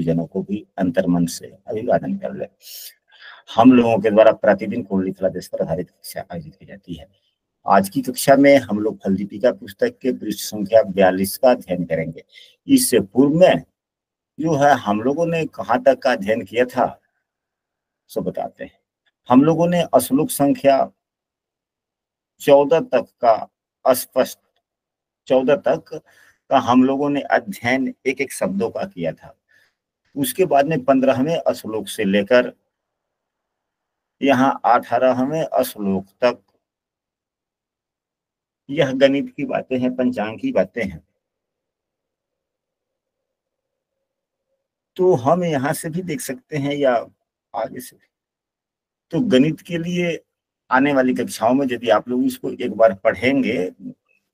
गुरुजनों को भी अंतर्मन से अभिवादन कर ले। हम लोगों के द्वारा प्रतिदिन कुंडली फलादेश पर आधारित कक्षा आयोजित की जाती है। आज की कक्षा में हम लोग फलदीपिका पुस्तक के पृष्ठ संख्या 42 का अध्ययन करेंगे। इससे पूर्व में जो है हम लोगों ने कहाँ तक का अध्ययन किया था सो बताते हैं। हम लोगों ने श्लोक संख्या 14 तक का अस्पष्ट 14 तक का हम लोगों ने अध्ययन एक एक शब्दों का किया था। उसके बाद में 15वें श्लोक से लेकर यहाँ 18वें श्लोक तक यह गणित की बातें हैं, पंचांग की बातें हैं। तो हम यहाँ से भी देख सकते हैं या आगे से। तो गणित के लिए आने वाली कक्षाओं में यदि आप लोग इसको एक बार पढ़ेंगे,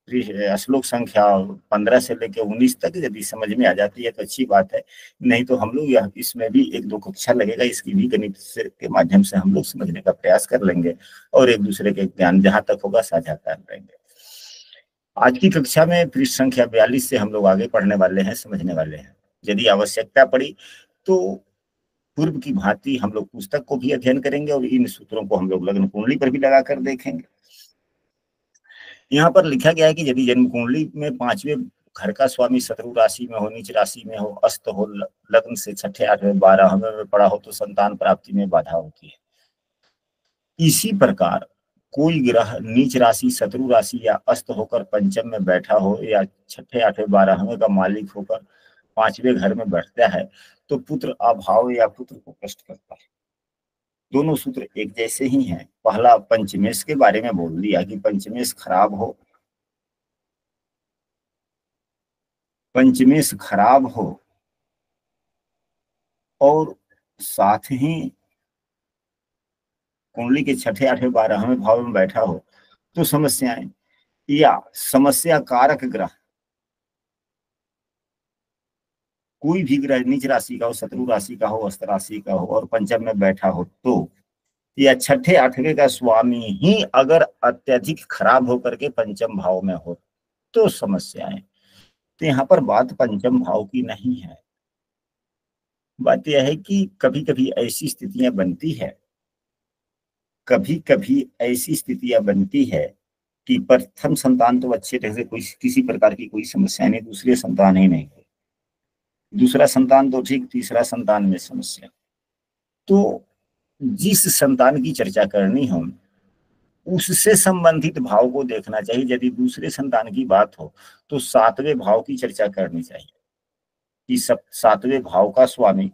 श्लोक संख्या 15 से लेकर 19 तक यदि समझ में आ जाती है तो अच्छी बात है, नहीं तो हम लोग यह इसमें भी 1-2 कक्षा लगेगा, इसकी भी गणित से के माध्यम से हम लोग समझने का प्रयास कर लेंगे और एक दूसरे के ज्ञान जहां तक होगा साझा कर लेंगे। आज की कक्षा में पृष्ठ संख्या 42 से हम लोग आगे पढ़ने वाले हैं, समझने वाले हैं। यदि आवश्यकता पड़ी तो पूर्व की भांति हम लोग पुस्तक को भी अध्ययन करेंगे और इन सूत्रों को हम लोग लग्न कुंडली पर भी लगाकर देखेंगे। यहाँ पर लिखा गया है कि यदि जन्म कुंडली में 5वें घर का स्वामी शत्रु राशि में हो, नीच राशि में हो, अस्त हो, लग्न से 6ठे 8वें 12वें में पड़ा हो तो संतान प्राप्ति में बाधा होती है। इसी प्रकार कोई ग्रह नीच राशि, शत्रु राशि या अस्त होकर पंचम में बैठा हो या 6ठे 8वें 12वें का मालिक होकर 5वें घर में बैठता है तो पुत्र अभाव या पुत्र को कष्ट करता है। दोनों सूत्र एक जैसे ही हैं। पहला पंचमेश के बारे में बोल दिया कि पंचमेश खराब हो, पंचमेश खराब हो और साथ ही कुंडली के 6ठे 8वें 12वें भाव में बैठा हो तो समस्याएं या समस्या कारक ग्रह कोई भी ग्रह नीच राशि का हो, शत्रु राशि का हो, अस्त राशि का हो और पंचम में बैठा हो तो या 6ठे 8वें का स्वामी ही अगर अत्यधिक खराब होकर के पंचम भाव में हो तो समस्याएं। तो यहाँ पर बात पंचम भाव की नहीं है। बात यह है कि कभी कभी ऐसी स्थितियां बनती है, कभी कभी ऐसी स्थितियां बनती है कि प्रथम संतान तो अच्छे ढंग से कोई किसी प्रकार की कोई समस्या नहीं, दूसरे संतान ही नहीं, दूसरा संतान तो ठीक, तीसरा संतान में समस्या। तो जिस संतान की चर्चा करनी हो उससे संबंधित भाव को देखना चाहिए। यदि दूसरे संतान की बात हो तो 7वें भाव की चर्चा करनी चाहिए कि 7वें भाव का स्वामी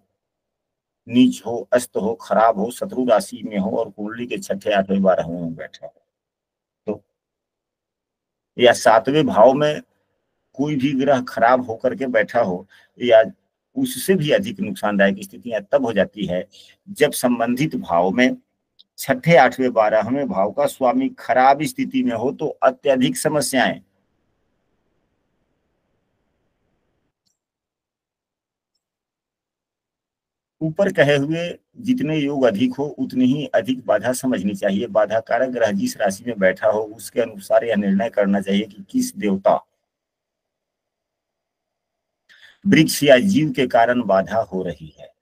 नीच हो, अस्त हो, खराब हो, शत्रु राशि में हो और कुंडली के 6ठे 8वें 12वें में बैठा हो तो, या 7वें भाव में कोई भी ग्रह खराब होकर के बैठा हो या उससे भी अधिक नुकसानदायक स्थितियां तब हो जाती है जब संबंधित भाव में 6ठे 8वें 12वें भाव का स्वामी खराब स्थिति में हो तो अत्यधिक समस्याएं। ऊपर कहे हुए जितने योग अधिक हो उतनी ही अधिक बाधा समझनी चाहिए। बाधा कारक ग्रह जिस राशि में बैठा हो उसके अनुसार यह निर्णय करना चाहिए कि किस देवता, वृक्ष या जीव के कारण बाधा हो रही है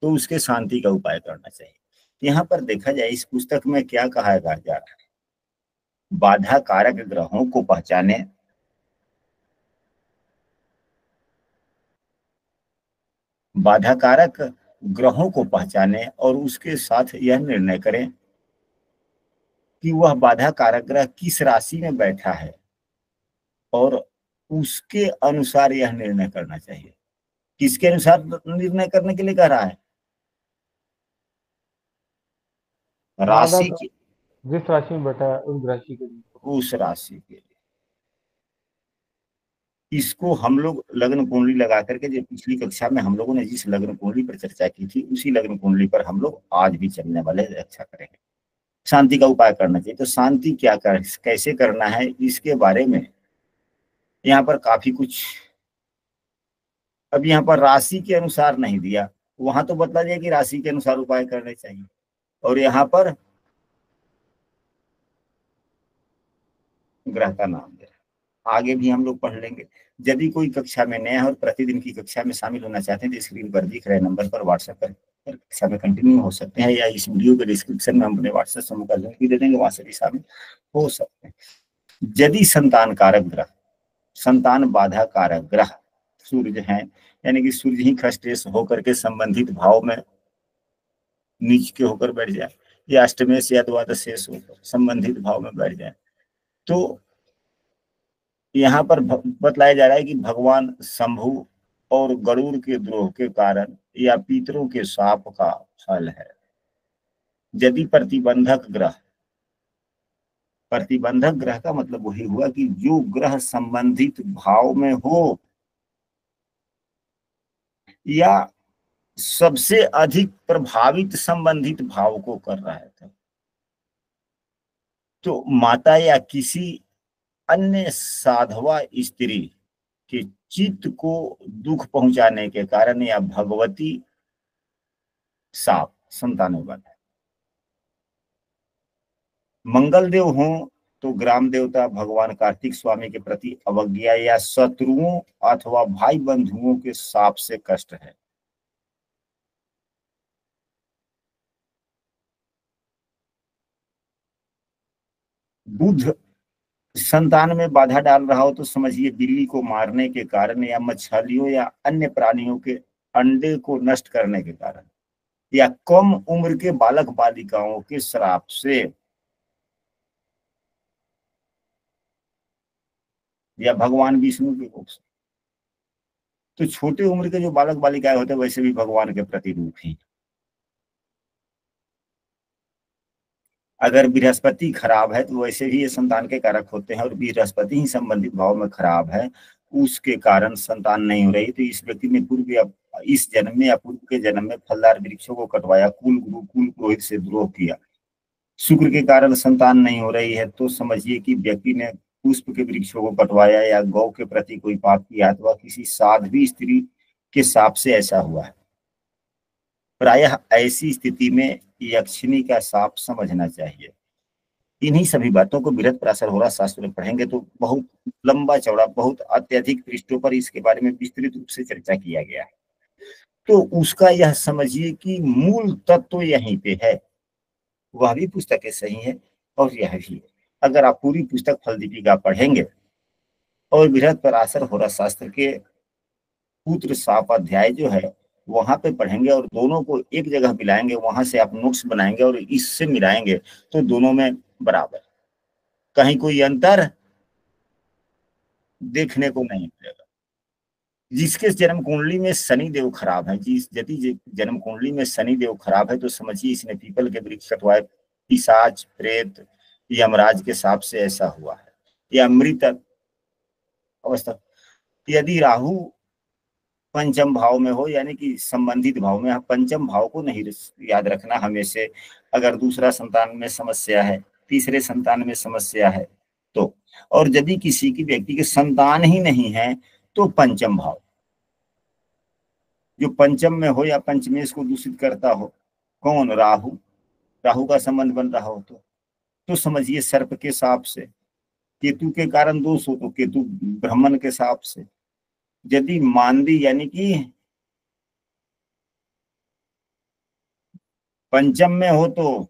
तो उसके शांति का उपाय करना चाहिए। यहाँ पर देखा जाए इस पुस्तक में क्या कहा जा रहा है, बाधा कारक ग्रहों को पहचाने, बाधा कारक ग्रहों को पहचाने और उसके साथ यह निर्णय करें कि वह बाधा कारक ग्रह किस राशि में बैठा है और उसके अनुसार यह निर्णय करना चाहिए। किसके अनुसार निर्णय करने के लिए कह रहा है? राशि की, जिस राशि में बैठा है उस राशि के लिए, उस राशि के लिए। इसको हम लोग लग्न कुंडली लगा करके, जो पिछली कक्षा में हम लोगों ने जिस लग्न कुंडली पर चर्चा की थी उसी लग्न कुंडली पर हम लोग आज भी चलने वाले रक्षा करेंगे। शांति का उपाय करना चाहिए। तो शांति क्या कर, कैसे करना है इसके बारे में यहाँ पर काफी कुछ, अब यहाँ पर राशि के अनुसार नहीं दिया, वहां तो बतला जाए कि राशि के अनुसार उपाय करने चाहिए और यहाँ पर ग्रह का नाम दे। आगे भी हम लोग पढ़ लेंगे। यदि कोई कक्षा में नया है और प्रतिदिन की कक्षा में शामिल होना चाहते हैं तो स्क्रीन पर दिख रहे नंबर पर व्हाट्सएप पर कक्षा में कंटिन्यू हो सकते हैं, या इस वीडियो के डिस्क्रिप्शन में हम अपने व्हाट्सएप समूह का लिंक भी दे देंगे, वहां से भी शामिल हो सकते हैं। यदि संतान कारक ग्रह, संतान बाधा कारक ग्रह सूर्य है, यानी कि सूर्य ही खष्टेश होकर के संबंधित भाव में नीच के होकर बैठ जाए, या अष्टमेश या द्वादशेश होकर संबंधित भाव में बैठ जाए, तो यहाँ पर बतलाया जा रहा है कि भगवान शंभु और गरुड़ के द्रोह के कारण या पितरों के शाप का फल है। यदि प्रतिबंधक ग्रह, प्रतिबंधक ग्रह का मतलब वही हुआ कि जो ग्रह संबंधित भाव में हो या सबसे अधिक प्रभावित संबंधित भाव को कर रहा है, तो माता या किसी अन्य साधवा स्त्री के चित्त को दुख पहुंचाने के कारण या भगवती शाप संतानों का है। मंगल देव हो तो ग्राम देवता भगवान कार्तिक स्वामी के प्रति अवज्ञा या शत्रुओं अथवा भाई बंधुओं के शाप से कष्ट है। बुध संतान में बाधा डाल रहा हो तो समझिए बिल्ली को मारने के कारण या मछलियों या अन्य प्राणियों के अंडे को नष्ट करने के कारण या कम उम्र के बालक बालिकाओं के श्राप से या भगवान विष्णु के कोप से। तो छोटे उम्र के जो बालक बालिकाएं होते हैं वैसे भी भगवान के प्रतिरूप ही। अगर बृहस्पति खराब है तो वैसे भी ये संतान के कारक होते हैं, और बृहस्पति ही संबंधित भाव में खराब है, उसके कारण संतान नहीं हो रही, तो इस व्यक्ति ने पूर्व या इस जन्म में या पूर्व के जन्म में फलदार वृक्षों को कटवाया, कुल गुरु कुल पुरोहित से द्रोह किया, शुक्र के कारण संतान नहीं हो रही है, तो समझिए कि व्यक्ति ने पुष्प के वृक्षों को कटवाया या गौ के प्रति कोई पाप किया अथवा किसी साध्वी स्त्री के शाप से ऐसा हुआ है। प्रायः ऐसी स्थिति में यक्षिणी का शाप समझना चाहिए। इन्हीं सभी बातों को बृहत पराशर होरा शास्त्र में पढ़ेंगे तो बहुत लंबा चौड़ा, बहुत अत्यधिक पृष्ठों पर इसके बारे में विस्तृत रूप से चर्चा किया गया है। तो उसका यह समझिए कि मूल तत्व तो यहीं पे है। वह भी पुस्तकें सही है और यह भी है। अगर आप पूरी पुस्तक फल दीपिका पढ़ेंगे और बृहत पराशर होरा शास्त्र के पुत्र शाप अध्याय जो है वहां पे पढ़ेंगे और दोनों को एक जगह मिलाएंगे, वहां से आप नोट्स बनाएंगे और इससे मिलाएंगे तो दोनों में बराबर, कहीं कोई अंतर देखने को नहीं मिलेगा। जिसके जन्म कुंडली में शनि देव खराब है, यदि जन्म कुंडली में शनि देव खराब है तो समझिए इसने पीपल के वृक्ष कटवाए, पिशाच प्रेत यमराज के शाप से ऐसा हुआ है, या मृत अवस्था। यदि राहु पंचम भाव में हो, यानी कि संबंधित भाव में, पंचम भाव को नहीं याद रखना हमेशा। अगर दूसरा संतान में समस्या है, तीसरे संतान में समस्या है तो, और यदि किसी की व्यक्ति के संतान ही नहीं है तो पंचम भाव जो पंचम में हो या पंचमेश को दूषित करता हो, कौन, राहु, राहु का संबंध बन रहा हो तो समझिए सर्प के शाप से, केतु के कारण दोष हो तो केतु ब्राह्मण के शाप से। यदि मांदी यानी कि पंचम में हो तो,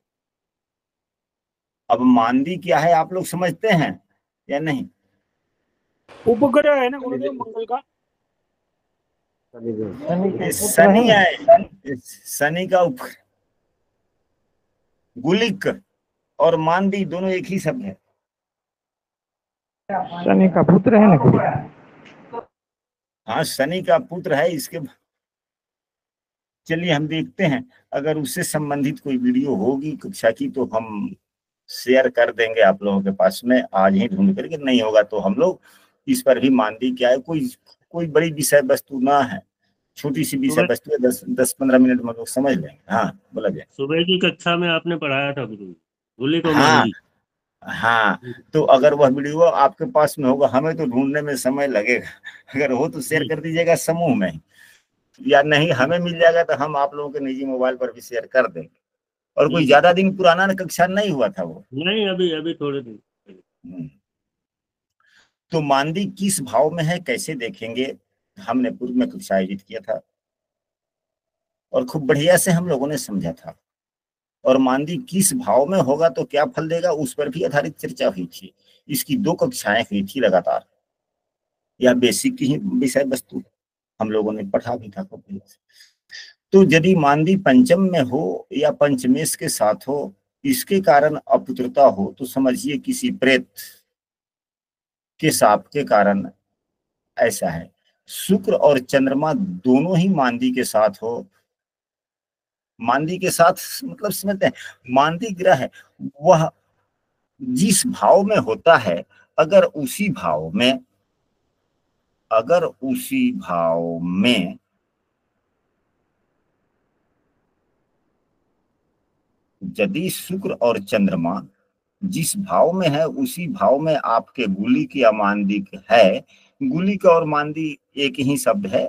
अब मांदी क्या है आप लोग समझते हैं या नहीं? उपग्रह है ना गुरुदेव मंगल का, शनि है, शनि का गुलिक और मांदी दोनों एक ही शब्द है। शनि का पुत्र है ना। हाँ शनि का पुत्र है। इसके चलिए हम देखते हैं, अगर उससे संबंधित कोई वीडियो होगी कक्षा की तो हम शेयर कर देंगे आप लोगों के पास में आज ही ढूंढ करके, नहीं होगा तो हम लोग इस पर भी मानदी क्या है, कोई बड़ी विषय वस्तु ना है, छोटी सी विषय वस्तु है, 10-15 मिनट में लोग समझ लेंगे। हाँ बोला जाए। सुबह की कक्षा में आपने पढ़ाया था गुल्ली को हाँ मांदी। हाँ, तो अगर वह वीडियो आपके पास में होगा, हमें तो ढूंढने में समय लगेगा, अगर हो तो शेयर कर दीजिएगा समूह में, या नहीं हमें मिल जाएगा तो हम आप लोगों के निजी मोबाइल पर भी शेयर कर देंगे। और कोई ज्यादा दिन पुराना कक्षा नहीं हुआ था वो, नहीं, अभी थोड़े दिन। तो मांदी किस भाव में है कैसे देखेंगे, हमने पूर्व में कक्षा आयोजित किया था और खूब बढ़िया से हम लोगों ने समझा था। और मांदी किस भाव में होगा तो क्या फल देगा, उस पर भी आधारित चर्चा हुई थी। इसकी 2 कक्षाएं हुई थी लगातार। यह बेसिक की ही विषय वस्तु हम लोगों ने पढ़ा भी था खूब बढ़िया से। तो यदि मांदी पंचम में हो या पंचमेश के साथ हो, इसके कारण अपुत्रता हो, तो समझिए किसी प्रेत के शाप के कारण ऐसा है। शुक्र और चंद्रमा दोनों ही मांदी के साथ हो, मांदी के साथ मतलब समझते हैं, मांदी ग्रह वह जिस भाव में होता है, अगर उसी भाव में अगर उसी भाव में यदि शुक्र और चंद्रमा जिस भाव में है उसी भाव में आपके गुलिक या मांदिक है, गुलिक और मांदी एक ही शब्द है,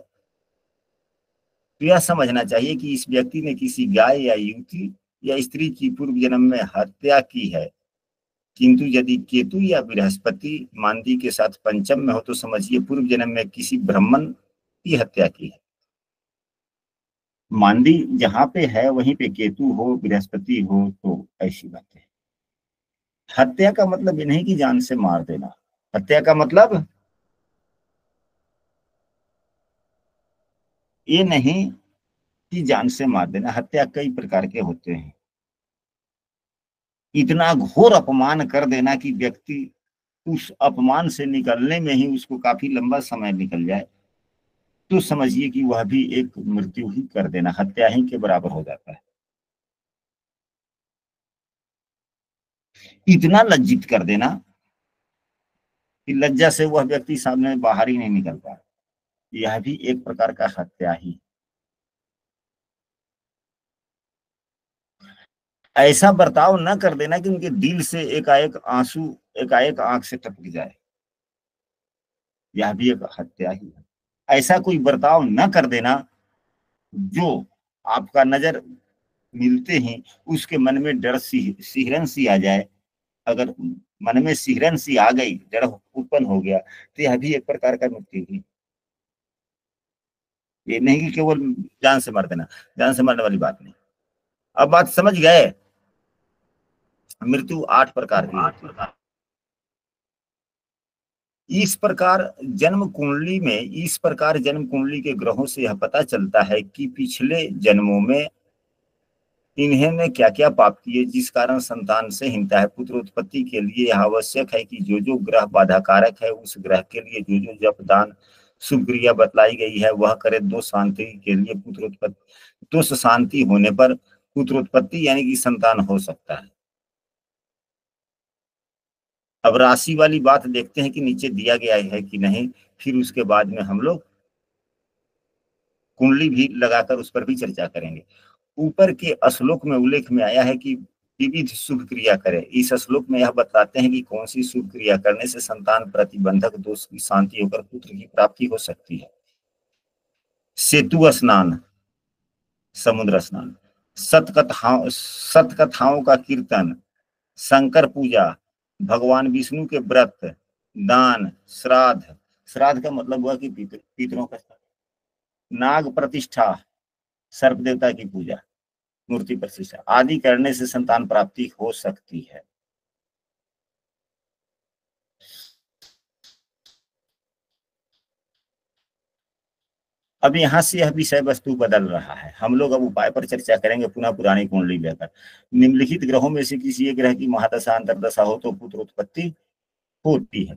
तो यह समझना चाहिए कि इस व्यक्ति ने किसी गाय या युवती या स्त्री की पूर्व जन्म में हत्या की है। किंतु यदि केतु या बृहस्पति मांदी के साथ पंचम में हो, तो समझिए पूर्व जन्म में किसी ब्राह्मण की हत्या की है। मांदी जहां पे है वहीं पे केतु हो, बृहस्पति हो, तो ऐसी बात है। हत्या का मतलब ये नहीं कि जान से मार देना, हत्या का मतलब ये नहीं कि जान से मार देना। हत्या कई प्रकार के होते हैं। इतना घोर अपमान कर देना कि व्यक्ति उस अपमान से निकलने में ही उसको काफी लंबा समय निकल जाए, तो समझिए कि वह भी एक मृत्यु ही कर देना, हत्या ही के बराबर हो जाता है। इतना लज्जित कर देना कि लज्जा से वह व्यक्ति सामने बाहर ही नहीं निकल पाए, यह भी एक प्रकार का हत्या ही। ऐसा बर्ताव न कर देना कि उनके दिल से एकाएक आंसू एकाएक आंख से टपक जाए, यह भी एक हत्या ही है। ऐसा कोई बर्ताव न कर देना जो आपका नजर मिलते ही उसके मन में डर सिहरन सी आ जाए। अगर मन में सिहरन सी आ गई, डर उत्पन्न हो गया, तो यह भी एक प्रकार का मृत्यु ही। ये नहीं कि केवल जान से मार देना, जान से मारने वाली बात नहीं। अब बात समझ गए। मृत्यु 8 प्रकार की होती है। इस प्रकार जन्म कुंडली के ग्रहों से यह पता चलता है कि पिछले जन्मों में इन्होंने क्या क्या पाप किए, जिस कारण संतान से हिंता है। पुत्र उत्पत्ति के लिए यह आवश्यक है कि जो जो ग्रह बाधा कारक है, उस ग्रह के लिए जो जो जप दान शुभ क्रिया बतलाई गई है वह करे। दोष शांति के लिए पुत्र उत्पत्ति, दोष शांति होने पर पुत्र उत्पत्ति यानी कि संतान हो सकता है। अब राशि वाली बात देखते हैं कि नीचे दिया गया है कि नहीं, फिर उसके बाद में हम लोग कुंडली भी लगाकर उस पर भी चर्चा करेंगे। ऊपर के श्लोक में उल्लेख में आया है कि विविध शुभ क्रिया करें। इस श्लोक में यह बताते हैं कि कौन सी शुभ क्रिया करने से संतान प्रतिबंधक दोष की शांति होकर पुत्र की प्राप्ति हो सकती है। सेतु स्नान, समुद्र स्नान, सतकथाओं का कीर्तन, शंकर पूजा, भगवान विष्णु के व्रत, दान, श्राद्ध, श्राद्ध का मतलब हुआ कि पितरों का, नाग प्रतिष्ठा, सर्प देवता की पूजा, मूर्ति प्रतिष्ठा आदि करने से संतान प्राप्ति हो सकती है। अब यहाँ से यह विषय वस्तु बदल रहा है। हम लोग अब उपाय पर चर्चा करेंगे, पुनः पुरानी कुंडली लेकर। निम्नलिखित ग्रहों में से किसी एक ग्रह की महादशा अंतरदशा हो तो पुत्र उत्पत्ति होती है।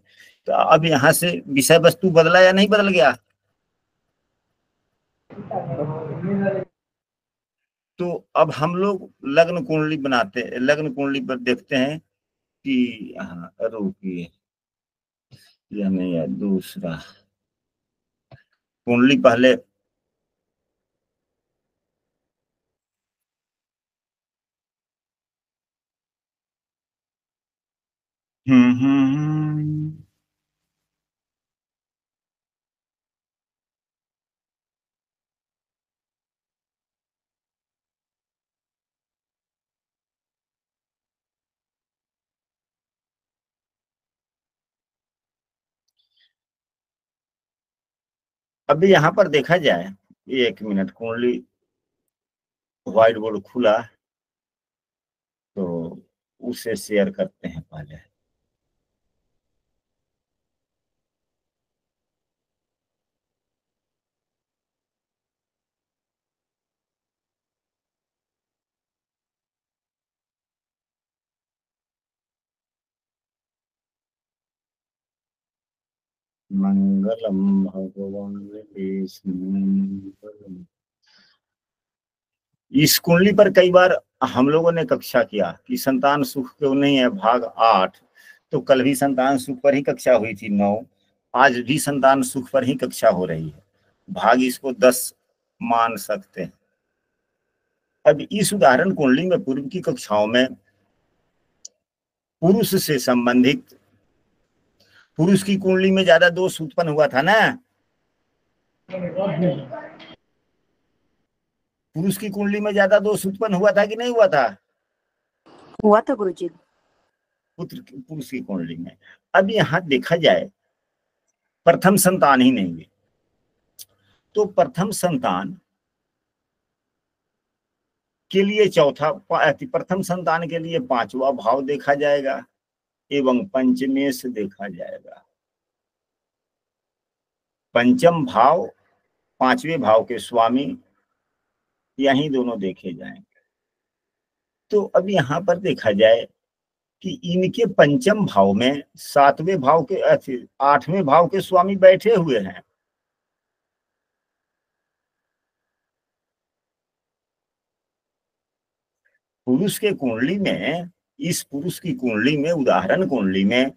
तो अब यहाँ से विषय वस्तु बदला या नहीं बदल गया? तो अब हम लोग लग्न कुंडली बनाते, लग्न कुंडली पर देखते हैं कि हाँ रुकिए, यह नहीं है, दूसरा कुंडली पहले। हम्म। अभी यहाँ पर देखा जाए, 1 मिनट, कुंडली व्हाइट बोर्ड खुला तो उसे शेयर करते हैं पहले। मंगलम भगवान विष्णु। इस कुंडली पर कई बार हम लोगों ने कक्षा किया कि संतान सुख क्यों नहीं है, भाग 8। तो कल भी संतान सुख पर ही कक्षा हुई थी 9, आज भी संतान सुख पर ही कक्षा हो रही है, भाग इसको 10 मान सकते हैं। अब इस उदाहरण कुंडली में पूर्व की कक्षाओं में पुरुष से संबंधित, पुरुष की कुंडली में ज्यादा दोष उत्पन्न हुआ था ना, पुरुष की कुंडली में ज्यादा दोष उत्पन्न हुआ था कि नहीं हुआ था? हुआ था गुरुजी। पुरुष की कुंडली में। अब यहां देखा जाए प्रथम संतान ही नहीं है, तो प्रथम संतान के लिए प्रथम संतान के लिए 5वां भाव देखा जाएगा एवं पंचमेश देखा जाएगा। पंचम भाव 5वें भाव के स्वामी, यही दोनों देखे जाएंगे। तो अब यहां पर देखा जाए कि इनके पंचम भाव में 7वें भाव के 8वें भाव के स्वामी बैठे हुए हैं। पुरुष के कुंडली में, इस पुरुष की कुंडली में, उदाहरण कुंडली में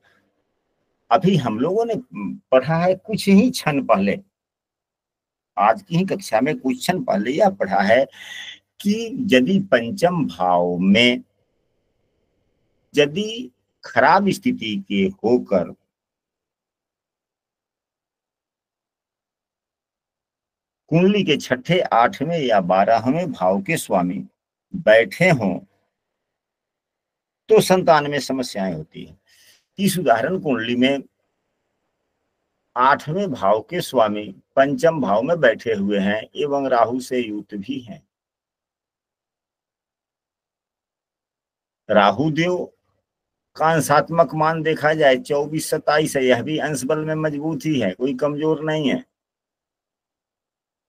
अभी हम लोगों ने पढ़ा है कुछ ही क्षण पहले, आज की ही कक्षा में कुछ क्षण पहले यह पढ़ा है कि यदि पंचम भाव में यदि खराब स्थिति के होकर कुंडली के 6ठे, 8वें या 12वें भाव के स्वामी बैठे हों तो संतान में समस्याएं होती है। इस उदाहरण कुंडली में 8वें भाव के स्वामी पंचम भाव में बैठे हुए हैं एवं राहु से युक्त भी हैं। राहु देव का अंशात्मक मान देखा जाए 24-27 है, यह भी अंश बल में मजबूत ही है, कोई कमजोर नहीं है।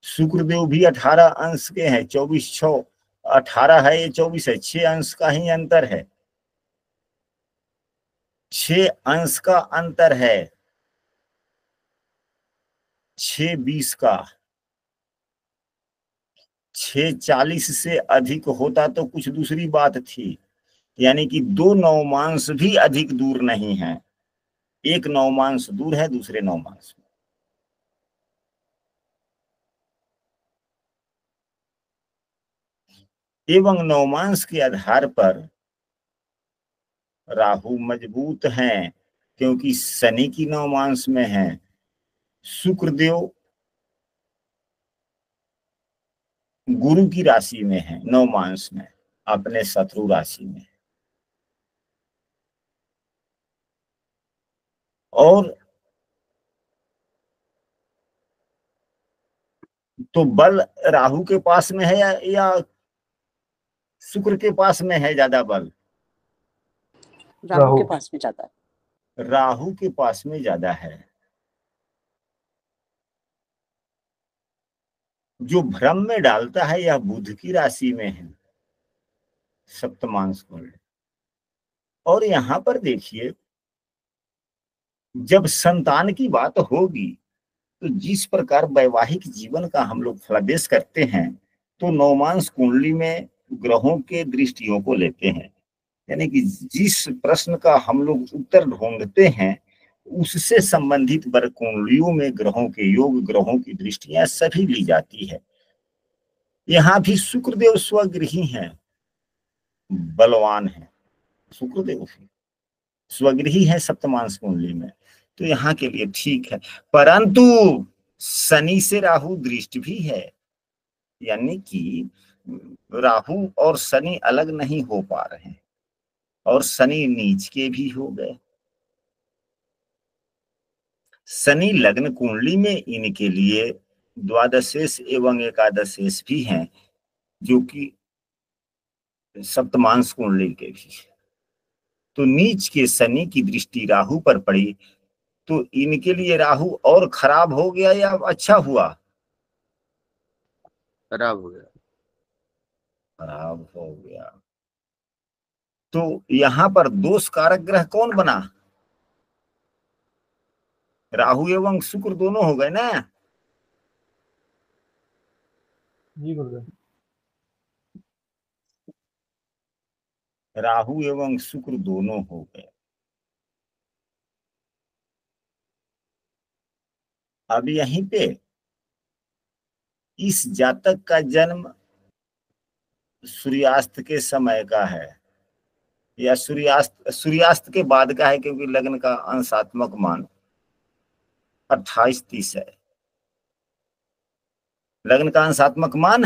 शुक्रदेव भी 18 अंश के हैं, 24-6 18 है, ये 24 है, 6 अंश का ही अंतर है, 6 अंश का अंतर है, 6-20 का। 6-40 से अधिक होता तो कुछ दूसरी बात थी, यानी कि 2 नवमांश भी अधिक दूर नहीं है, एक नवमांश दूर है दूसरे नवमांश में। एवं नवमांश के आधार पर राहु मजबूत हैं क्योंकि शनि की नवमांश में है, शुक्रदेव गुरु की राशि में है, नवमांश में, अपने शत्रु राशि में। और तो बल राहु के पास में है या शुक्र के पास में है ज्यादा बल? राहु के पास में ज्यादा है। राहु के पास में ज्यादा है। जो भ्रम में डालता है यह बुध की राशि में है, सप्तमांश कुंडली। और यहां पर देखिए जब संतान की बात होगी तो जिस प्रकार वैवाहिक जीवन का हम लोग फलादेश करते हैं तो नवमांश कुंडली में ग्रहों के दृष्टियों को लेते हैं, यानी कि जिस प्रश्न का हम लोग उत्तर ढूंढते हैं उससे संबंधित वर्ग कुंडलियों में ग्रहों के योग, ग्रहों की दृष्टियां सभी ली जाती है। यहाँ भी शुक्रदेव स्वगृही हैं, बलवान है, शुक्रदेव स्वगृही है सप्तमांश कुंडली में, तो यहाँ के लिए ठीक है। परंतु शनि से राहु दृष्ट भी है, यानी कि राहु और शनि अलग नहीं हो पा रहे हैं और शनि नीच के भी हो गए। शनि लग्न कुंडली में इनके लिए द्वादशेष एवं एकादशेष भी हैं, जो कि सप्तमांश कुंडली के भी। तो नीच के शनि की दृष्टि राहु पर पड़ी, तो इनके लिए राहु और खराब हो गया या अच्छा हुआ? खराब हो गया। खराब हो गया। तो यहां पर दोष कारक ग्रह कौन बना? राहु एवं शुक्र दोनों हो गए ना। जी गुरुदेव। राहु एवं शुक्र दोनों हो गए। अब यहीं पे इस जातक का जन्म सूर्यास्त के समय का है या सूर्यास्त के बाद का है, क्योंकि लग्न का अंशात्मक मान 28-30 है। लग्न का अंशात्मक मान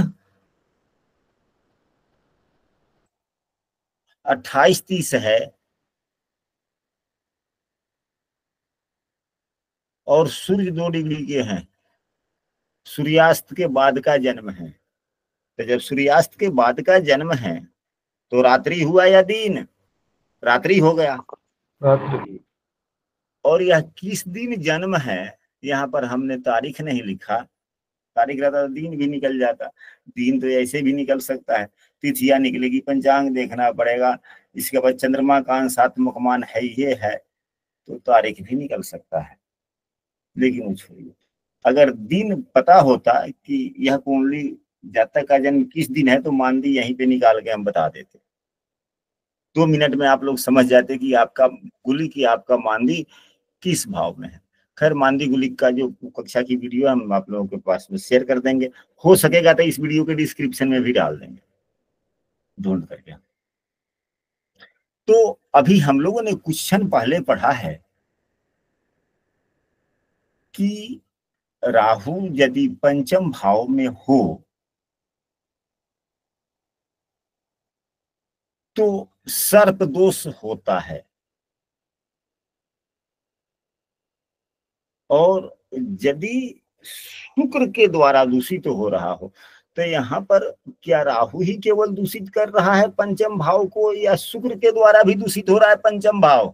28-30 है, और सूर्य 2 डिग्री के हैं। सूर्यास्त के बाद का जन्म है। तो जब सूर्यास्त के बाद का जन्म है तो रात्रि हुआ या दिन? रात्रि हो गया। रात्रि। और यह किस दिन जन्म है, यहाँ पर हमने तारीख नहीं लिखा। तारीख रहता तो दिन भी निकल जाता। दिन तो ऐसे भी निकल सकता है, तिथियां निकलेगी, पंचांग देखना पड़ेगा। इसके बाद चंद्रमा का अंशात्मक मान है, ये है, तो तारीख भी निकल सकता है। लेकिन वो छोड़िए, अगर दिन पता होता कि यह कुंडली जातक का जन्म किस दिन है, तो मानदी यहीं पे निकाल के हम बता देते। 2 मिनट में आप लोग समझ जाते कि आपका कुंडली की आपका मानदी किस भाव में है। खैर, मानदी गुलिक का जो कक्षा की वीडियो हम आप लोगों के पास में शेयर कर देंगे। हो सकेगा तो इस वीडियो के डिस्क्रिप्शन में भी डाल देंगे ढूंढ करके। तो अभी हम लोगों ने कुछ क्षण पहले पढ़ा है कि राहु यदि पंचम भाव में हो तो सर्प दोष होता है, और यदि शुक्र के द्वारा दूषित हो रहा हो, तो यहाँ पर क्या राहु ही केवल दूषित कर रहा है पंचम भाव को, या शुक्र के द्वारा भी दूषित हो रहा है पंचम भाव?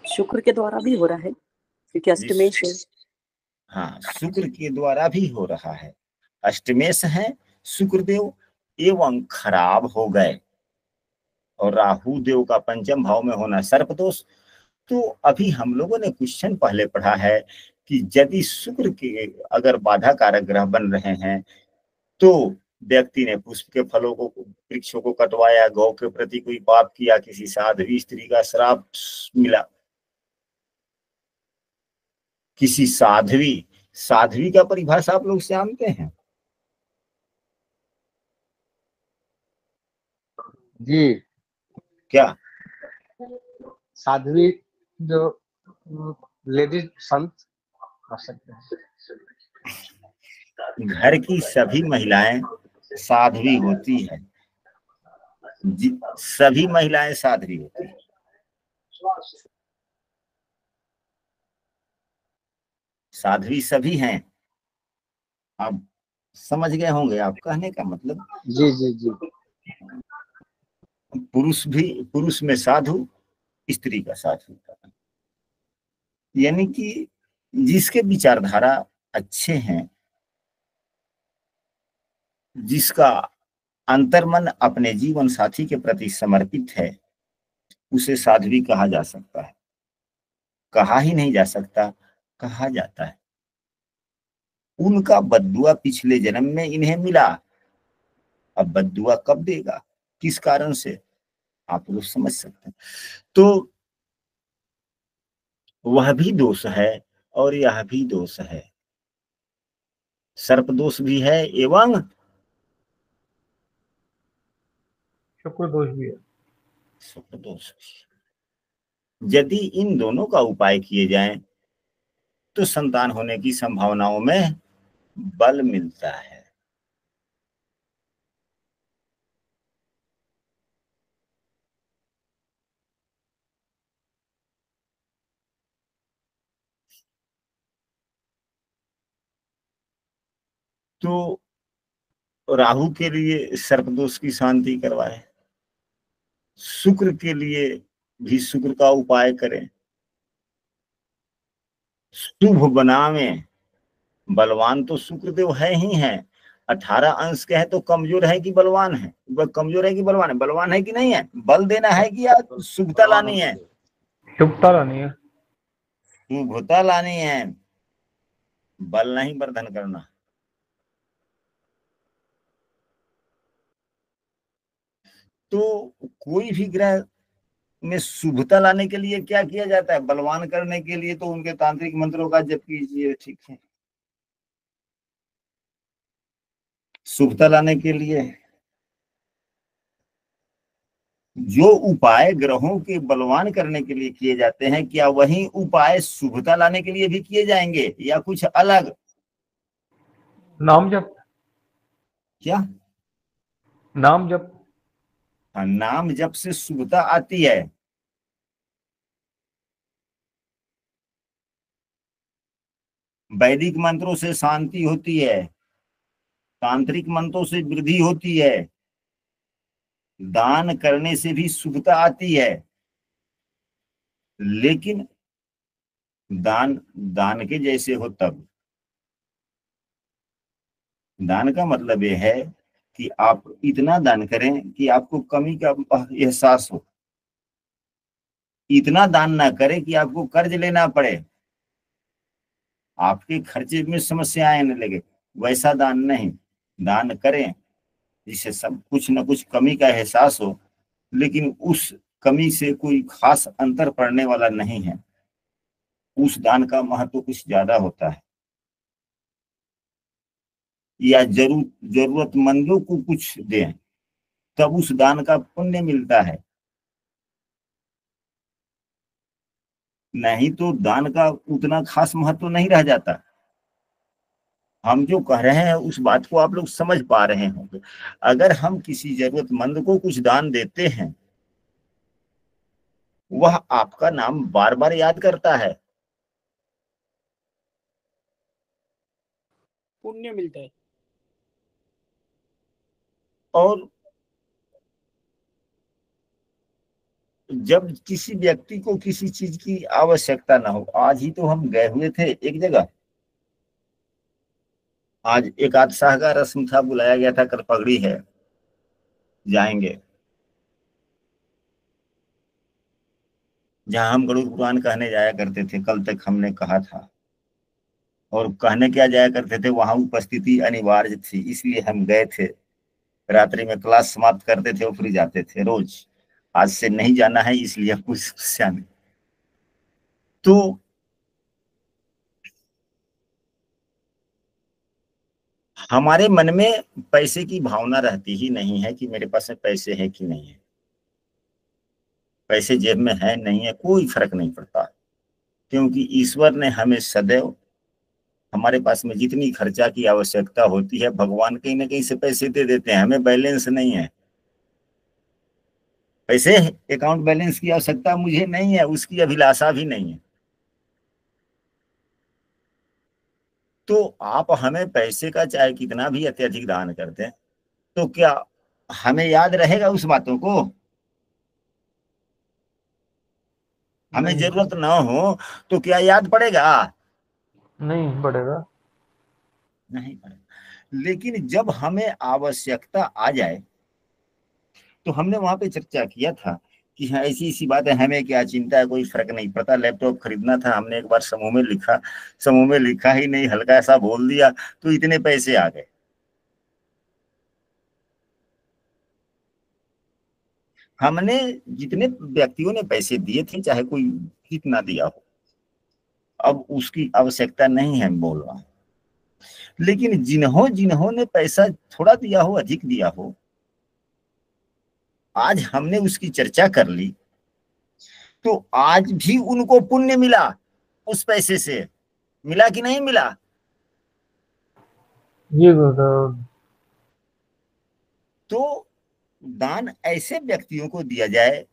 शुक्र के द्वारा भी हो रहा है, क्योंकि अष्टमेश है। हाँ, शुक्र के द्वारा भी हो रहा है। अष्टमेश है शुक्रदेव, एवं खराब हो गए, और राहु देव का पंचम भाव में होना सर्प दोष। तो अभी हम लोगों ने क्वेश्चन पहले पढ़ा है कि यदि शुक्र के अगर बाधा कारक ग्रह बन रहे हैं, तो व्यक्ति ने पुष्प के फलों को, वृक्षों को कटवाया, गौ के प्रति कोई पाप किया, किसी साध्वी स्त्री का श्राप मिला, किसी साध्वी का परिभाषा आप लोग जानते हैं? जी। क्या? साध्वी जो लेडीज संत कर सकते हैं। घर की सभी महिलाएं साध्वी होती है, सभी महिलाएं साध्वी होती है। साध्वी सभी हैं। आप समझ गए होंगे, आप कहने का मतलब। जी जी जी। पुरुष में साधु, स्त्री का साधु, यानी कि जिसके विचारधारा अच्छे हैं, जिसका अंतर्मन अपने जीवन साथी के प्रति समर्पित है, उसे साध्वी कहा जा सकता है। कहा ही नहीं जा सकता, कहा जाता है। उनका बद्दुआ पिछले जन्म में इन्हें मिला, अब बद्दुआ कब देगा, किस कारण से, आप लोग समझ सकते हैं। तो वह भी दोष है और यह भी दोष है, सर्प दोष भी है एवं शुक्र दोष भी है। शुक्र दोष भी। यदि इन दोनों का उपाय किए जाएं तो संतान होने की संभावनाओं में बल मिलता है। तो राहु के लिए सर्पदोष की शांति करवाए, शुक्र के लिए भी शुक्र का उपाय करें, शुभ बनावे। बलवान तो शुक्रदेव है ही है, 18 अंश के है तो कमजोर है कि बलवान है? वह कमजोर है कि बलवान है? बलवान है कि नहीं है? बल देना है कि या शुभता लानी है? शुभता लानी है। शुभता लानी है, बल नहीं वर्धन करना। तो कोई भी ग्रह में शुभता लाने के लिए क्या किया जाता है? बलवान करने के लिए तो उनके तांत्रिक मंत्रों का जप कीजिए, ठीक है। शुभता लाने के लिए जो उपाय ग्रहों के बलवान करने के लिए किए जाते हैं, क्या वही उपाय शुभता लाने के लिए भी किए जाएंगे या कुछ अलग? नाम जप। क्या? नाम जप। हाँ, नाम जप से शुभता आती है। वैदिक मंत्रों से शांति होती है, तांत्रिक मंत्रों से वृद्धि होती है, दान करने से भी शुभता आती है। लेकिन दान दान के जैसे हो तब। दान का मतलब यह है कि आप इतना दान करें कि आपको कमी का एहसास हो, इतना दान ना करें कि आपको कर्ज लेना पड़े, आपके खर्चे में समस्या आने लगे। वैसा दान नहीं, दान करें जिससे सब कुछ न कुछ कमी का एहसास हो, लेकिन उस कमी से कोई खास अंतर पड़ने वाला नहीं है। उस दान का महत्व कुछ ज्यादा होता है। या जरूरतमंदों को कुछ दें, तब उस दान का पुण्य मिलता है। नहीं तो दान का उतना खास महत्व नहीं रह जाता। हम जो कह रहे हैं उस बात को आप लोग समझ पा रहे होंगे। अगर हम किसी जरूरतमंद को कुछ दान देते हैं, वह आपका नाम बार बार याद करता है, पुण्य मिलता है। और जब किसी व्यक्ति को किसी चीज की आवश्यकता ना हो। आज ही तो हम गए हुए थे एक जगह, आज एक शाह का रस्म था, बुलाया गया था, कल पगड़ी है, जाएंगे। जहां हम गरुड़ पुराण कहने जाया करते थे, कल तक हमने कहा था, और कहने क्या जाया करते थे, वहां उपस्थिति अनिवार्य थी, इसलिए हम गए थे। रात्रि में क्लास समाप्त करते थे और फिर जाते थे रोज। आज से नहीं जाना है, इसलिए कोई समस्या नहीं। तो हमारे मन में पैसे की भावना रहती ही नहीं है कि मेरे पास में पैसे है कि नहीं है। पैसे जेब में है नहीं है कोई फर्क नहीं पड़ता, क्योंकि ईश्वर ने हमें सदैव हमारे पास में जितनी खर्चा की आवश्यकता होती है, भगवान कहीं ना कहीं से पैसे दे देते हैं। हमें बैलेंस नहीं है, पैसे अकाउंट बैलेंस की आवश्यकता मुझे नहीं है, उसकी अभिलाषा भी नहीं है। तो आप हमें पैसे का चाहे कितना भी अत्यधिक दान कर दें, तो क्या हमें याद रहेगा उस बातों को? हमें नहीं। जरूरत ना हो तो क्या याद पड़ेगा? नहीं बढ़ेगा। नहीं पड़ेगा। लेकिन जब हमें आवश्यकता आ जाए, तो हमने वहां पे चर्चा किया था कि हाँ ऐसी ऐसी बात है, हमें क्या चिंता है, कोई फर्क नहीं पड़ता। लैपटॉप खरीदना था, हमने एक बार समूह में लिखा ही नहीं, हल्का सा बोल दिया, तो इतने पैसे आ गए। हमने जितने व्यक्तियों ने पैसे दिए थे, चाहे कोई कितना दिया हो, अब उसकी आवश्यकता नहीं है, मैं बोल रहा हूं। लेकिन जिन्हों जिन्हों ने पैसा थोड़ा दिया हो, अधिक दिया हो, आज हमने उसकी चर्चा कर ली, तो आज भी उनको पुण्य मिला उस पैसे से। मिला कि नहीं मिला? जी गुरुदेव। तो दान ऐसे व्यक्तियों को दिया जाए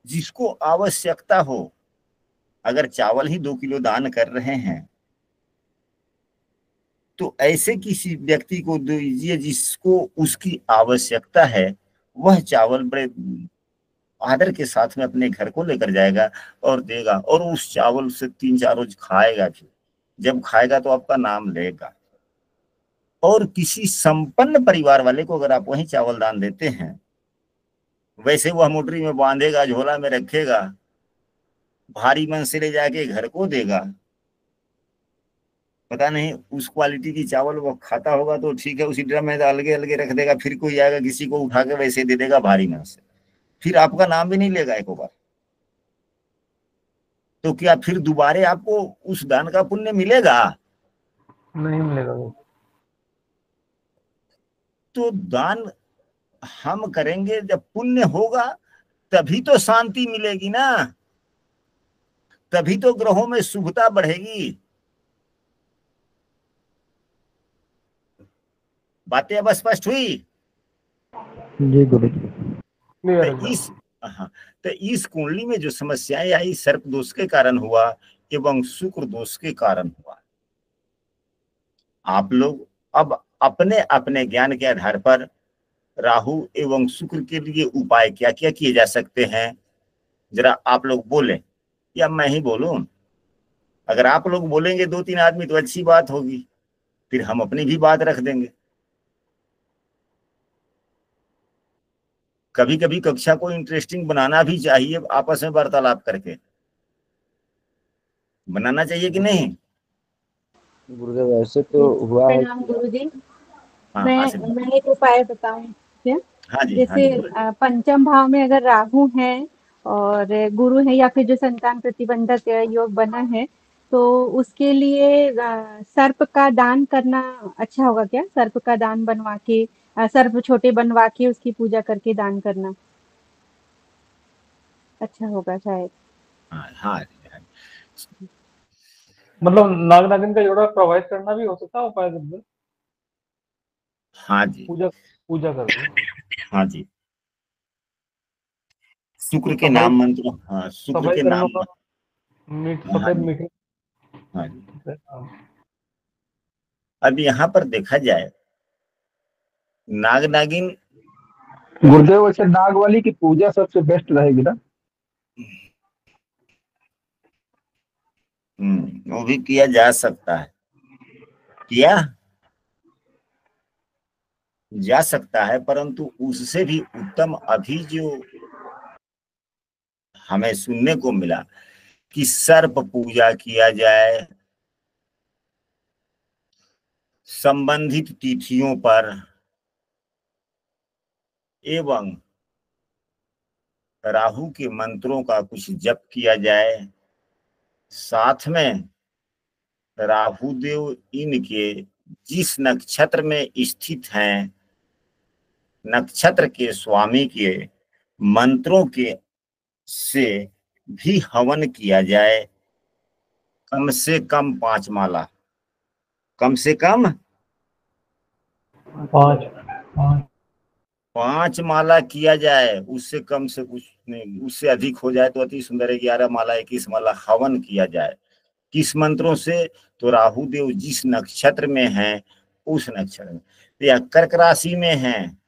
जिसको आवश्यकता हो। अगर चावल ही 2 किलो दान कर रहे हैं, तो ऐसे किसी व्यक्ति को दीजिए जिसको उसकी आवश्यकता है, वह चावल बड़े आदर के साथ में अपने घर को लेकर जाएगा और देगा, और उस चावल से 3-4 रोज खाएगा भी। जब खाएगा तो आपका नाम लेगा। और किसी संपन्न परिवार वाले को अगर आप वही चावल दान देते हैं, वैसे वह मोटरी में बांधेगा, झोला में रखेगा, भारी मन से ले जाके घर को देगा। पता नहीं उस क्वालिटी की चावल वो खाता होगा तो ठीक है, उसी ड्रम में अलगे अलगे रख देगा, फिर कोई आएगा किसी को उठा के वैसे दे देगा भारी मन से, फिर आपका नाम भी नहीं लेगा एक बार। तो क्या फिर दोबारे आपको उस दान का पुण्य मिलेगा? नहीं मिलेगा वो। तो दान हम करेंगे, जब पुण्य होगा तभी तो शांति मिलेगी ना, तभी तो ग्रहों में शुभता बढ़ेगी। बातें अब स्पष्ट हुई? जी गुरु जी। तो इस कुंडली में जो समस्याएं आई, सर्प दोष के कारण हुआ एवं शुक्र दोष के कारण हुआ। आप लोग अब अपने अपने ज्ञान के आधार पर राहु एवं शुक्र के लिए उपाय क्या क्या किए जा सकते हैं, जरा आप लोग बोलें या मैं ही बोलूं? अगर आप लोग बोलेंगे 2-3 आदमी तो अच्छी बात होगी, फिर हम अपनी भी बात रख देंगे। कभी कभी कक्षा को इंटरेस्टिंग बनाना भी चाहिए, आपस में वार्तालाप करके बनाना चाहिए कि नहीं? गुरुदेव ऐसे तो हुआ है। प्रणाम गुरुजी। हाँ, मैं एक उपाय बताऊं क्या? हाँ जी, हाँ जैसे जी। पंचम भाव में अगर राहु है और गुरु है, या फिर जो संतान प्रतिबंधक योग बना है, तो उसके लिए सर्प का दान करना अच्छा होगा क्या? सर्प का दान बनवा के, सर्प छोटे बनवा के उसकी पूजा करके दान करना अच्छा होगा शायद। हाँ, हाँ। मतलब नाग नागिन का जोड़ा प्रोवाइड करना भी हो सकता है उपाय गुरुदेव? हाँ जी, पूजा करके। हाँ जी। शुक्र के नाम मंत्र, हाँ, शुक्र के नाम, सफेद मीठे। हाँ जी। अब यहाँ पर देखा जाए, नाग नागिन, गुरुदेव वैसे नाग वाली की पूजा सबसे बेस्ट रहेगी ना? वो भी किया जा सकता है, किया जा सकता है, परंतु उससे भी उत्तम अभी जो हमें सुनने को मिला कि सर्प पूजा किया जाए संबंधित तिथियों पर, एवं राहु के मंत्रों का कुछ जप किया जाए, साथ में राहु देव इनके जिस नक्षत्र में स्थित हैं, नक्षत्र के स्वामी के मंत्रों के से भी हवन किया जाए। कम से कम 5 माला, कम से कम 5 माला किया जाए। उससे कम से कुछ नहीं, उससे अधिक हो जाए तो अति सुंदर है। 11 माला 21 माला हवन किया जाए। किस मंत्रों से? तो राहु देव जिस नक्षत्र में हैं उस नक्षत्र में, या कर्क राशि में हैं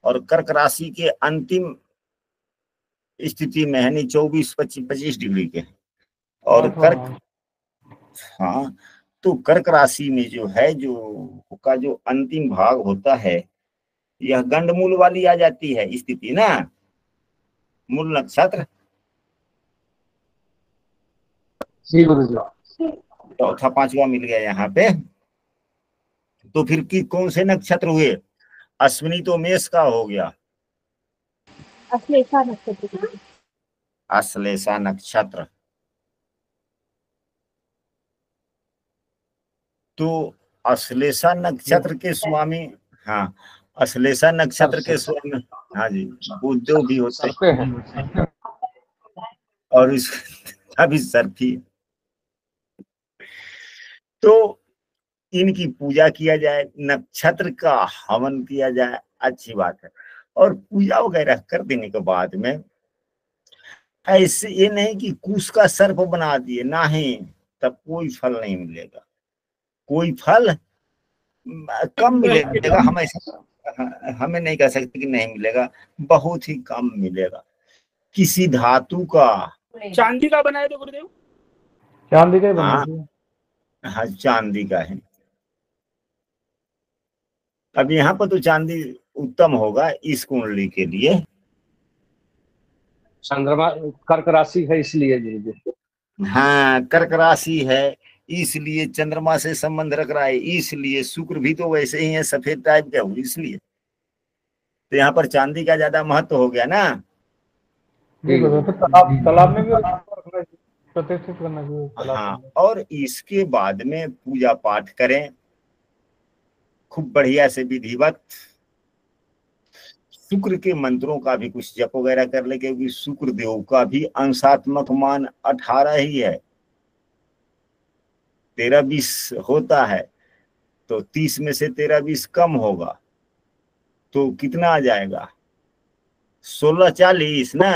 और कर्क राशि के अंतिम स्थिति में है, नहीं 24-25 डिग्री के, और कर्क, हाँ, तो कर्क राशि में जो है, जो का जो अंतिम भाग होता है, यह गंडमूल वाली आ जाती है स्थिति ना, मूल नक्षत्र। जी गुरुजी। चौथा 5वां मिल गया यहाँ पे। तो फिर की कौन से नक्षत्र हुए? अश्विनी तो मेष का हो गया, अश्लेषा नक्षत्र। अश्लेषा नक्षत्र। तो अश्लेषा नक्षत्र के स्वामी, हाँ, अश्लेषा नक्षत्र के स्वामी, हाँ जी, बुधदेव भी होते हैं, और इसका भी सर्फी। तो इनकी पूजा किया जाए, नक्षत्र का हवन किया जाए, अच्छी बात है। और पूजा वगैरह कर देने के बाद में ऐसे ये नहीं कि कुश का सर्प बना दिए, नहीं, तब कोई फल नहीं मिलेगा। कोई फल कम मिलेगा, हम ऐसा हमें नहीं कह सकते कि नहीं मिलेगा, बहुत ही कम मिलेगा। किसी धातु का, चांदी का बनाए थे गुरुदेव? चांदी का ही बना हाँ चाहिए। हाँ चांदी का है। अब यहाँ पर तो चांदी उत्तम होगा इस कुंडली के लिए। चंद्रमा कर्क राशि है इसलिए गुरुदेव। हाँ कर्क राशि है इसलिए, चंद्रमा से संबंध रख रहा है इसलिए, शुक्र भी तो वैसे ही है सफेद टाइप का इसलिए, तो यहाँ पर चांदी का ज्यादा महत्व हो गया ना। जी गुरुदेव, तो तालाब में भी रखना चाहिए, प्रतिष्ठित करना चाहिए तालाब हाँ में। और इसके बाद में पूजा पाठ करें खूब बढ़िया से विधिवत। शुक्र के मंत्रों का भी कुछ जप वगैरह कर ले, क्योंकि शुक्र देव का भी अंशात्मक मान 18 ही है, 13-20 होता है, तो 30 में से 13-20 कम होगा तो कितना आ जाएगा, 16-40 ना।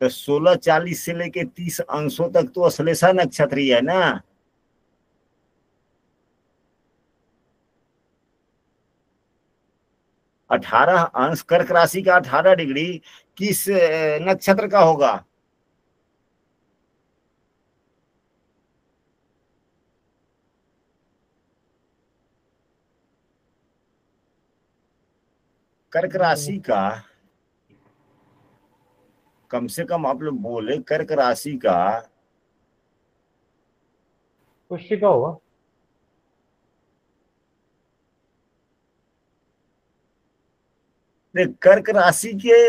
तो 16-40 से लेके 30 अंशों तक तो अश्लेषा नक्षत्र ही है ना। अठारह अंश कर्क राशि का 18 डिग्री किस नक्षत्र का होगा? कर्क राशि का, कम से कम आप लोग बोले कर्क राशि का पुष्टि का होगा। कर्क राशि के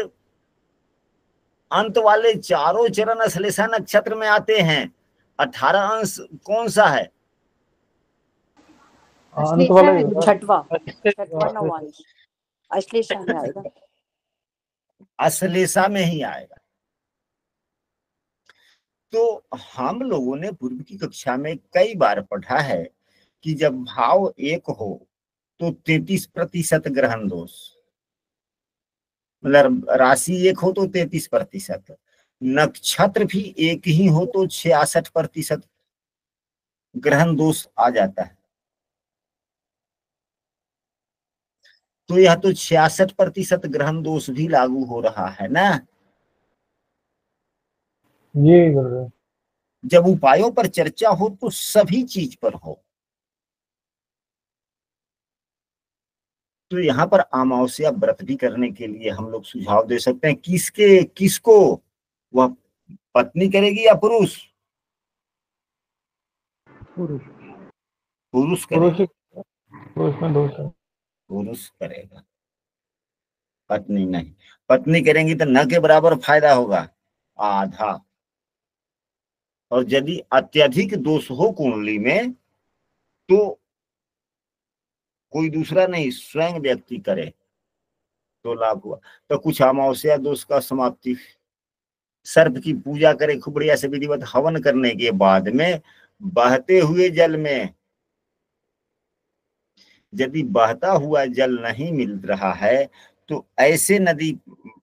अंत वाले चारों चरण अश्लेषा नक्षत्र में आते हैं। 18 अंश कौन सा है? अंत वाला ही होगा। छठवा नौवां अंश अश्लेषा में आएगा। अश्लेषा में ही आएगा। तो हम लोगों ने पूर्व की कक्षा में कई बार पढ़ा है कि जब भाव एक हो तो 33% ग्रहण दोष, मतलब राशि एक हो तो 33%, नक्षत्र भी एक ही हो तो 66% ग्रहण दोष आ जाता है। तो यह तो 66% ग्रहण दोष भी लागू हो रहा है ना। जी गुरुदेव। जब उपायों पर चर्चा हो तो सभी चीज पर हो। तो यहाँ पर अमावस्या व्रत भी करने के लिए हम लोग सुझाव दे सकते हैं। किसको, वह पत्नी करेगी या पुरुष? पुरुष करेगा। पुरुष में दोष है। पुरुष करेगा, पत्नी नहीं। पत्नी करेंगी तो न के बराबर फायदा होगा, आधा। और यदि अत्यधिक दोष हो कुंडली में तो कोई दूसरा नहीं, स्वयं व्यक्ति करे तो लाभ हुआ। तो कुछ अमावस्या दोष का समाप्ति, सर्प की पूजा करे खूब बढ़िया से विधिवत हवन करने के बाद में बहते हुए जल में, यदि बहता हुआ जल नहीं मिल रहा है तो ऐसे नदी,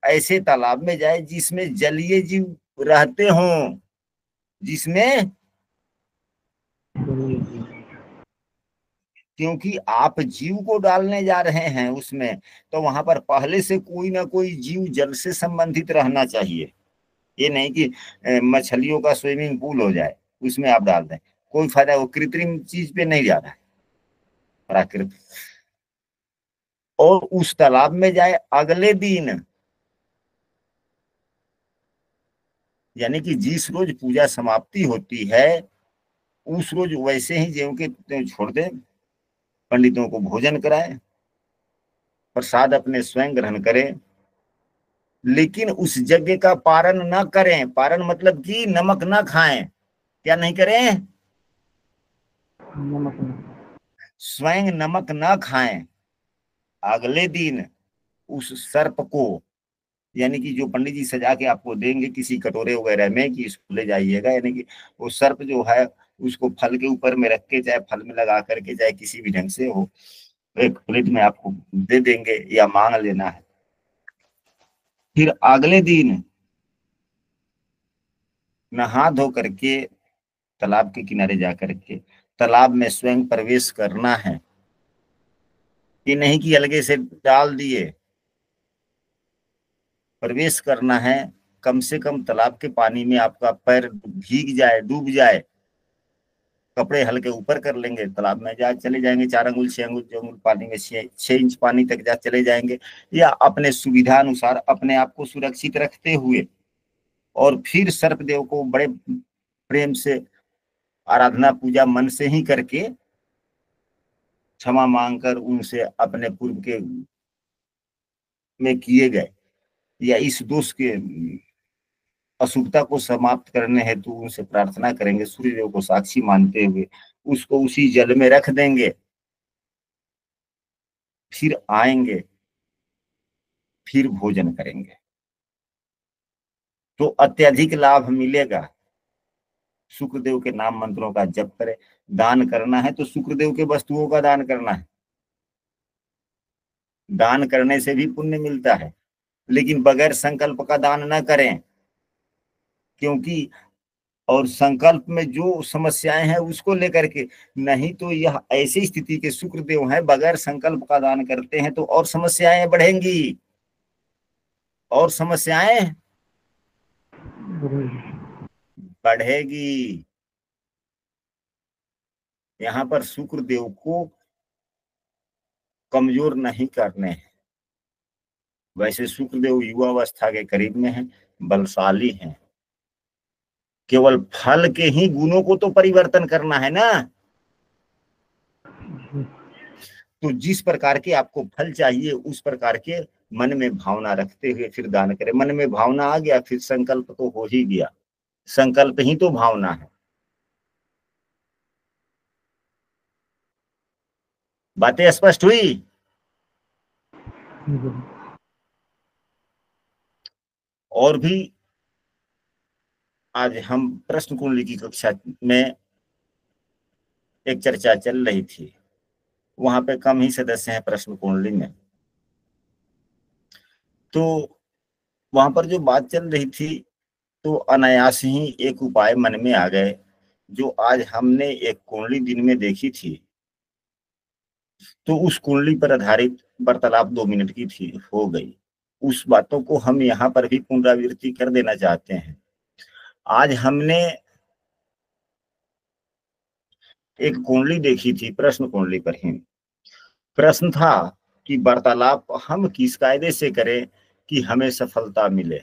ऐसे तालाब में जाए जिसमें जलीय जीव रहते हों, जिसमें, क्योंकि आप जीव को डालने जा रहे हैं उसमें, तो वहां पर पहले से कोई ना कोई जीव जल से संबंधित रहना चाहिए। ये नहीं कि मछलियों का स्विमिंग पूल हो जाए उसमें आप डाल दें, कोई फायदा, वो कृत्रिम चीज पे नहीं जा रहा है, प्राकृतिक। और उस तालाब में जाए अगले दिन, यानी कि जिस रोज पूजा समाप्ति होती है उस रोज वैसे ही ज्यों के छोड़ दे, पंडितों को भोजन कराए, प्रसाद अपने स्वयं ग्रहण करें, लेकिन उस यज्ञ का पारण न करें। पारण मतलब कि नमक न खाएं। क्या नहीं करें? स्वयं नमक न खाएं। अगले दिन उस सर्प को, यानी कि जो पंडित जी सजा के आपको देंगे किसी कटोरे वगैरह में कि इसको ले जाइएगा, यानी कि वो सर्प जो है उसको फल के ऊपर में रख के, चाहे फल में लगा करके, चाहे किसी भी ढंग से हो, एक प्लेट में आपको दे देंगे या मांग लेना है। फिर अगले दिन नहा धो करके तालाब के किनारे जाकर के तालाब में स्वयं प्रवेश करना है, ये नहीं कि अलगे से डाल दिए। प्रवेश करना है, कम से कम तालाब के पानी में आपका पैर भीग जाए, डूब जाए, कपड़े हल्के ऊपर कर लेंगे, तालाब में जा चले जाएंगे, 4 अंगुल 6 अंगुल जो अंगुल पानी में 6 इंच पानी तक जा चले जाएंगे, या अपने सुविधा अनुसार अपने आप को सुरक्षित रखते हुए, और फिर सर्पदेव को बड़े प्रेम से आराधना पूजा मन से ही करके क्षमा मांगकर उनसे अपने पूर्व के में किए गए या इस दोष के अशुभता को समाप्त करने हेतु उनसे प्रार्थना करेंगे, सूर्यदेव को साक्षी मानते हुए उसको उसी जल में रख देंगे, फिर आएंगे, फिर भोजन करेंगे तो अत्यधिक लाभ मिलेगा। शुक्रदेव के नाम मंत्रों का जप करें। दान करना है तो शुक्रदेव के वस्तुओं का दान करना है, दान करने से भी पुण्य मिलता है, लेकिन बगैर संकल्प का दान न करें, क्योंकि और संकल्प में जो समस्याएं हैं उसको लेकर के, नहीं तो यह ऐसी स्थिति के शुक्रदेव हैं, बगैर संकल्प का दान करते हैं तो और समस्याएं बढ़ेंगी, और समस्याएं बढ़ेगी। यहाँ पर शुक्रदेव को कमजोर नहीं करने हैं। वैसे शुक्रदेव युवावस्था के करीब में हैं, बलशाली हैं, केवल फल के ही गुणों को तो परिवर्तन करना है ना। तो जिस प्रकार के आपको फल चाहिए उस प्रकार के मन में भावना रखते हुए फिर दान करें। मन में भावना आ गया फिर संकल्प तो हो ही गया, संकल्प ही तो भावना है। बातें स्पष्ट हुई? और भी आज हम प्रश्न कुंडली की कक्षा में एक चर्चा चल रही थी, वहां पे कम ही सदस्य हैं प्रश्न कुंडली में, तो वहां पर जो बात चल रही थी तो अनायास ही एक उपाय मन में आ गए, जो आज हमने एक कुंडली दिन में देखी थी, तो उस कुंडली पर आधारित वार्तालाप 2 मिनट की थी, हो गई। उस बातों को हम यहाँ पर भी पुनरावृत्ति कर देना चाहते हैं। आज हमने एक कुंडली देखी थी, प्रश्न कुंडली पर ही प्रश्न था कि वार्तालाप हम किस कायदे से करें कि हमें सफलता मिले।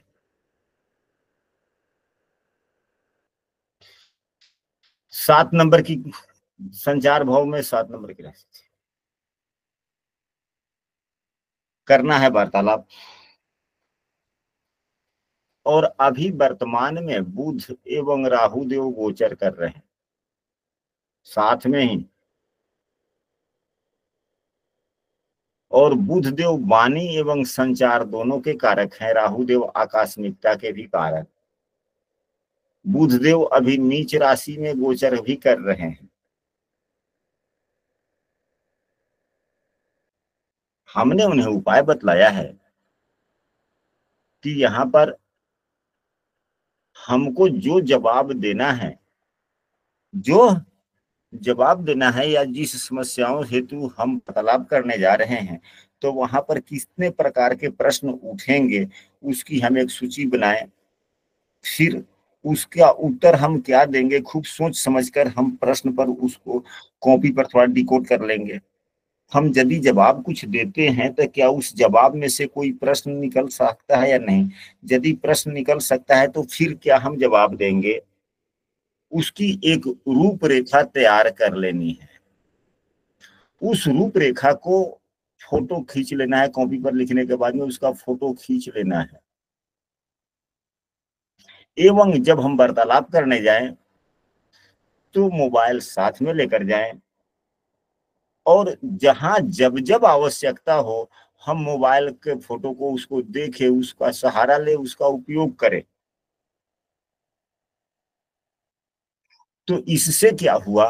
सात नंबर की संचार भाव में 7 नंबर की राशि थी, करना है वार्तालाप। और अभी वर्तमान में बुध एवं राहु देव गोचर कर रहे हैं साथ में ही, और बुध देव वाणी एवं संचार दोनों के कारक हैं, राहु देव आकस्मिकता के भी कारक। बुध देव अभी नीच राशि में गोचर भी कर रहे हैं। हमने उन्हें उपाय बतलाया है कि यहाँ पर हमको जो जवाब देना है, जो जवाब देना है या जिस समस्याओं हेतु हम वार्तालाप करने जा रहे हैं, तो वहां पर कितने प्रकार के प्रश्न उठेंगे उसकी हम एक सूची बनाएं, फिर उसका उत्तर हम क्या देंगे खूब सोच समझकर हम प्रश्न पर उसको कॉपी पर थोड़ा डिकोड कर लेंगे। हम यदि जवाब कुछ देते हैं तो क्या उस जवाब में से कोई प्रश्न निकल सकता है या नहीं, यदि प्रश्न निकल सकता है तो फिर क्या हम जवाब देंगे, उसकी एक रूपरेखा तैयार कर लेनी है। उस रूपरेखा को फोटो खींच लेना है, कॉपी पर लिखने के बाद में उसका फोटो खींच लेना है। एवं जब हम वार्तालाप करने जाएं तो मोबाइल साथ में लेकर जाएं, और जहां जब जब आवश्यकता हो हम मोबाइल के फोटो को उसको देखें, उसका सहारा ले, उसका उपयोग करें। तो इससे क्या हुआ,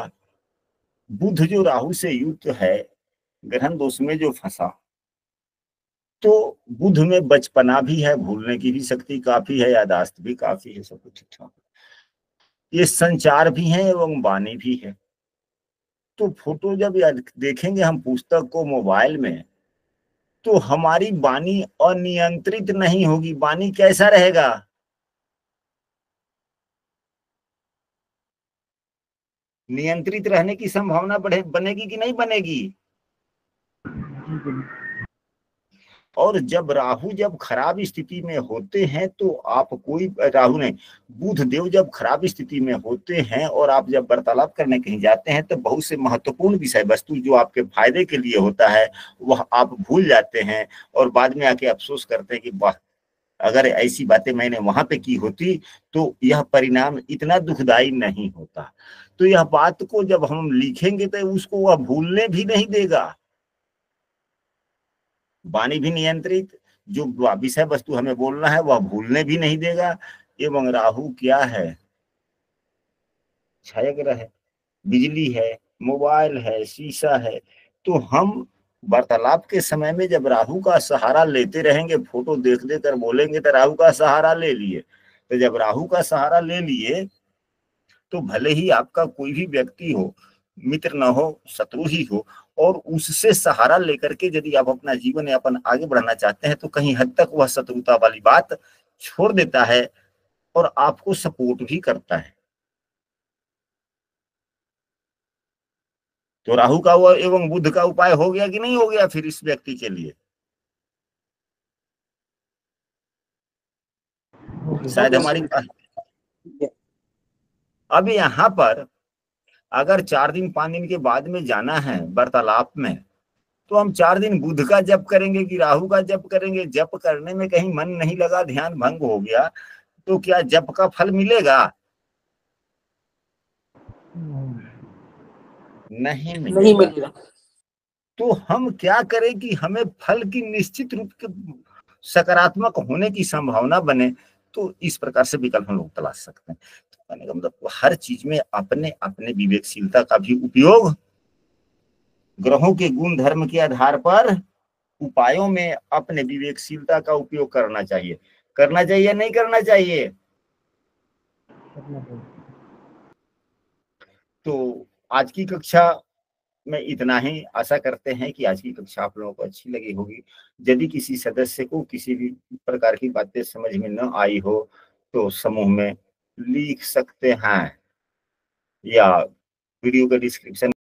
बुध जो राहु से युक्त है, ग्रहण दोष में जो फंसा, तो बुध में बचपना भी है, भूलने की भी शक्ति काफी है, यादाश्त भी काफी है, सब कुछ ठीक ठाक। ये संचार भी है एवं वाणी भी है। तो फोटो जब देखेंगे हम पुस्तक को मोबाइल में, तो हमारी वाणी अनियंत्रित नहीं होगी। वाणी कैसा रहेगा? नियंत्रित रहने की संभावना बनेगी कि नहीं बनेगी? और जब राहु जब खराब स्थिति में होते हैं तो आप कोई, राहु नहीं, बुध देव जब खराब स्थिति में होते हैं और आप जब वार्तालाप करने कहीं जाते हैं तो बहुत से महत्वपूर्ण विषय वस्तु जो आपके फायदे के लिए होता है वह आप भूल जाते हैं और बाद में आके अफसोस करते हैं कि वाह, अगर ऐसी बातें मैंने वहां पे की होती तो यह परिणाम इतना दुखदाई नहीं होता। तो यह बात को जब हम लिखेंगे तो उसको वह भूलने भी नहीं देगा। वाणी भी नियंत्रित, जो विषय वस्तु हमें बोलना है वह भूलने भी नहीं देगा। एवं राहु क्या है? छाया ग्रह है, बिजली है, मोबाइल है, शीशा है। तो हम वार्तालाप के समय में जब राहु का सहारा लेते रहेंगे, फोटो देख देकर बोलेंगे तो राहु का सहारा ले लिए। तो जब राहु का सहारा ले लिए तो भले ही आपका कोई भी व्यक्ति हो, मित्र न हो, शत्रु ही हो, और उससे सहारा लेकर के यदि आप अपना जीवन यापन आगे बढ़ाना चाहते हैं तो कहीं हद तक वह शत्रुता वाली बात छोड़ देता है और आपको सपोर्ट भी करता है। तो राहु का वह एवं बुध का उपाय हो गया कि नहीं हो गया फिर इस व्यक्ति के लिए? शायद हमारी अब यहाँ पर अगर 4 दिन 5 दिन के बाद में जाना है वार्तालाप में, तो हम 4 दिन बुध का जप करेंगे कि राहु का जप करेंगे? जप करने में कहीं मन नहीं लगा, ध्यान भंग हो गया, तो क्या जप का फल मिलेगा? नहीं मिलेगा। तो हम क्या करें कि हमें फल की निश्चित रूप के सकारात्मक होने की संभावना बने, तो इस प्रकार से विकल्प हम लोग तलाश सकते हैं। तो कहने का मतलब हर चीज में अपने अपने विवेकशीलता का भी उपयोग, ग्रहों के गुण धर्म के आधार पर उपायों में अपने विवेकशीलता का उपयोग करना चाहिए। करना चाहिए नहीं करना चाहिए? तो आज की कक्षा में इतना ही। आशा करते हैं कि आज की कक्षा आप लोगों को अच्छी लगी होगी। यदि किसी सदस्य को किसी भी प्रकार की बातें समझ में न आई हो तो समूह में लिख सकते हैं या वीडियो का डिस्क्रिप्शन